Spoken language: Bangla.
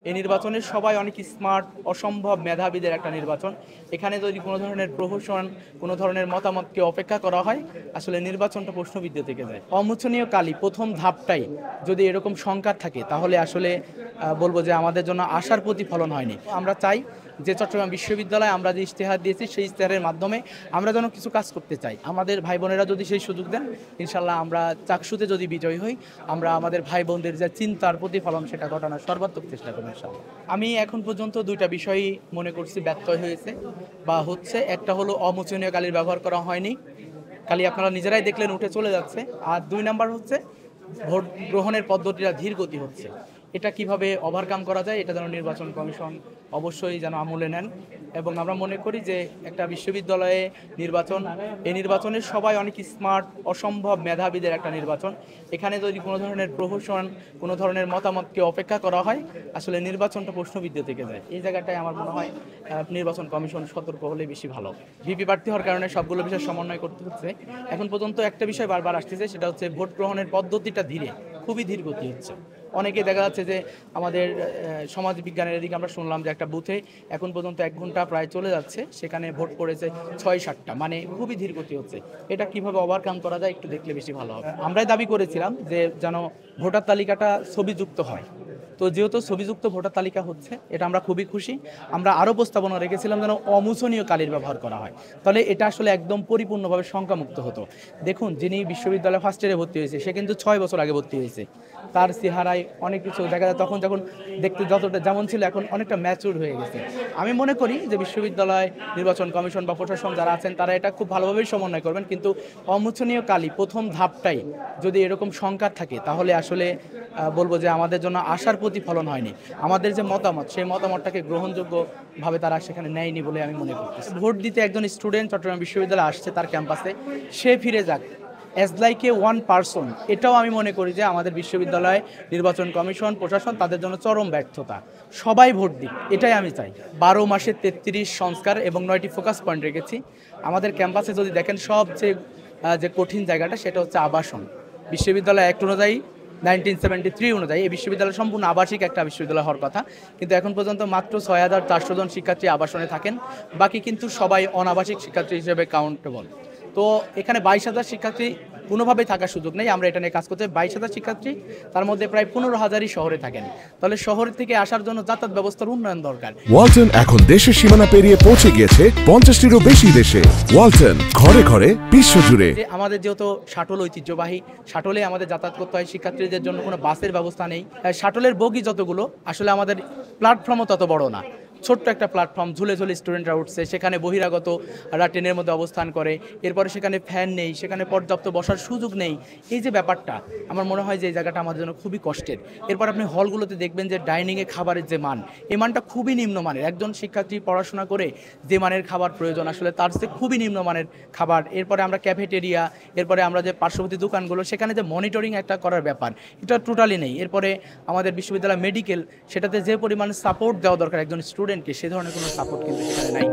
এই নির্বাচনের সবাই অনেক স্মার্ট, অসম্ভব মেধাবীদের একটা নির্বাচন। এখানে যদি কোনো ধরনের প্রহসন, কোনো ধরনের মতামতকে অপেক্ষা করা হয়, আসলে নির্বাচনটা প্রশ্নবিদ্ধ থেকে যায়। অমোচনীয় কালি প্রথম ধাপটাই যদি এরকম সংখ্যার থাকে, তাহলে আসলে বলবো যে আমাদের জন্য আশার প্রতিফলন হয়নি। আমরা চাই যে চট্টগ্রাম বিশ্ববিদ্যালয়ে আমরা যে ইশতেহার দিয়েছি, সেই ইশতেহারের মাধ্যমে আমরা যেন কিছু কাজ করতে চাই। আমাদের ভাই বোনেরা যদি সেই সুযোগ দেন, ইনশাল্লাহ আমরা চাকসুতে যদি বিজয়ী হই, আমরা আমাদের ভাই বোনদের যে চিন্তার প্রতিফলন সেটা ঘটানোর সর্বাত্মক চেষ্টা করবো ইনশাল্লাহ। আমি এখন পর্যন্ত দুইটা বিষয়ই মনে করছি ব্যর্থ হয়েছে বা হচ্ছে। একটা হলো অমোচনীয় কালির ব্যবহার করা হয়নি, কালি আপনারা নিজেরাই দেখলেন উঠে চলে যাচ্ছে। আর দুই নাম্বার হচ্ছে ভোট গ্রহণের পদ্ধতিটা ধীর গতি হচ্ছে। এটা কিভাবে ওভারকাম করা যায়, এটা যেন নির্বাচন কমিশন অবশ্যই যেন আমলে নেন। এবং আমরা মনে করি যে একটা বিশ্ববিদ্যালয়ে নির্বাচন, এই নির্বাচনের সবাই অনেক স্মার্ট, অসম্ভব মেধাবীদের একটা নির্বাচন। এখানে যদি কোনো ধরনের প্রহসন, কোনো ধরনের মতামতকে অপেক্ষা করা হয়, আসলে নির্বাচনটা প্রশ্নবিদ্ধ থেকে যায়। এই জায়গাটায় আমার মনে হয় নির্বাচন কমিশন সতর্ক হলে বেশি ভালো। ভিপি প্রার্থী হওয়ার কারণে সবগুলো বিষয় সমন্বয় করতে হচ্ছে। এখন পর্যন্ত একটা বিষয় বারবার আসতেছে, সেটা হচ্ছে ভোট গ্রহণের পদ্ধতিটা খুবই ধীর গতি হচ্ছে। অনেকে দেখা যাচ্ছে যে আমাদের সমাজ বিজ্ঞানের এদিকে আমরা শুনলাম যে একটা বুথে এখন পর্যন্ত 1 ঘন্টা প্রায় চলে যাচ্ছে, সেখানে ভোট পড়েছে 6-7টা, মানে খুবই ধীর গতি হচ্ছে। এটা কিভাবে ওভারকাম করা যায় একটু দেখলে বেশি ভালো হবে। আমরাই দাবি করেছিলাম যে যেন ভোটার তালিকাটা ছবিযুক্ত হয়। তো যেহেতু ছবিযুক্ত ভোটার তালিকা হচ্ছে, এটা আমরা খুবই খুশি। আমরা আরও প্রস্তাবনা রেখেছিলাম যেন অমোচনীয় কালির ব্যবহার করা হয়, তাহলে এটা আসলে একদম পরিপূর্ণভাবে সংখ্যামুক্ত হতো। দেখুন, যিনি বিশ্ববিদ্যালয়ে ফার্স্ট ইয়ারে ভর্তি হয়েছে, সে কিন্তু 6 বছর আগে ভর্তি হয়েছে। তার চেহারায় অনেক কিছু দেখা যায়, তখন যখন দেখতে যতটা যেমন ছিল, এখন অনেকটা ম্যাচুর হয়ে গেছে। আমি মনে করি যে বিশ্ববিদ্যালয় নির্বাচন কমিশন বা প্রশাসন যারা আছেন, তারা এটা খুব ভালোভাবেই সমন্বয় করবেন। কিন্তু অমোচনীয় কালি প্রথম ধাপটাই যদি এরকম সংখ্যার থাকে, তাহলে আসলে বলবো যে আমাদের জন্য আশার প্রতিফলন হয়নি। আমাদের যে মতামত, সেই মতামতটাকে গ্রহণযোগ্যভাবে তারা সেখানে নেয়নি বলে আমি মনে করতেছি। ভোট দিতে একজন স্টুডেন্ট চট্টগ্রাম বিশ্ববিদ্যালয়ে আসছে তার ক্যাম্পাসে, সে ফিরে যাক as like a one person, এটাও আমি মনে করি যে আমাদের বিশ্ববিদ্যালয় নির্বাচন কমিশন, প্রশাসন তাদের জন্য চরম ব্যর্থতা। সবাই ভোট দিক, এটাই আমি চাই। 12 মাসে 33 সংস্কার এবং 9টি ফোকাস পয়েন্ট রেখেছি। আমাদের ক্যাম্পাসে যদি দেখেন, সবচেয়ে যে কঠিন জায়গাটা সেটা হচ্ছে আবাসন। বিশ্ববিদ্যালয় অ্যাক্ট অনুযায়ী 1973 অনুযায়ী এই বিশ্ববিদ্যালয় সম্পূর্ণ আবাসিক একটা বিশ্ববিদ্যালয় হওয়ার কথা, কিন্তু এখন পর্যন্ত মাত্র 6,400 জন শিক্ষার্থী আবাসনে থাকেন। বাকি কিন্তু সবাই অনাবাসিক শিক্ষার্থী হিসেবে কাউন্টেবল। তো এখানে 22,000 শিক্ষার্থী কোনোভাবেই থাকার সুযোগ নেই। আমরা এটা নিয়ে কাজ করতে 22,000 শিক্ষার্থী, তার মধ্যে প্রায় 15,000ই শহরে থাকেন। তাহলে শহর থেকে আসার জন্য যাতায়াত ব্যবস্থার উন্নয়ন দরকার। ওয়ালটন এখন দেশের সীমানা পেরিয়ে পৌঁছে গিয়েছে 50টিরও বেশি দেশে। ওয়ালটন, ঘরে ঘরে বিশ্বজুড়ে। আমাদের যেহেতু শাটল ঐতিহ্যবাহী, শাটলে আমাদের যাতায়াত করতে হয়, শিক্ষার্থীদের জন্য কোনো বাসের ব্যবস্থা নেই। শাটলের বগি যতগুলো, আসলে আমাদের প্ল্যাটফর্মও তত বড় না। ছোট্ট একটা প্ল্যাটফর্ম, ঝুলে ঝুলে স্টুডেন্টরা উঠছে, সেখানে বহিরাগতরা ট্রেনের মধ্যে অবস্থান করে। এরপরে সেখানে ফ্যান নেই, সেখানে পর্যাপ্ত বসার সুযোগ নেই। এই যে ব্যাপারটা, আমার মনে হয় যে এই জায়গাটা আমাদের জন্য খুবই কষ্টের। এরপর আপনি হলগুলোতে দেখবেন যে ডাইনিংয়ে খাবারের যে মান, এই মানটা খুবই নিম্নমানের। একজন শিক্ষার্থী পড়াশোনা করে যে মানের খাবার প্রয়োজন, আসলে তার চেয়ে খুবই নিম্নমানের খাবার। এরপরে আমরা ক্যাফেটেরিয়া, এরপরে আমরা যে পার্শ্ববর্তী দোকানগুলো, সেখানে যে মনিটরিং একটা করার ব্যাপার, এটা টোটালি নেই। এরপরে আমাদের বিশ্ববিদ্যালয় মেডিকেল, সেটাতে যে পরিমাণ সাপোর্ট দেওয়া দরকার একজন স্টুডেন্টকে, সে ধরনের কোনো সাপোর্ট কিন্তু সেখানে নাই।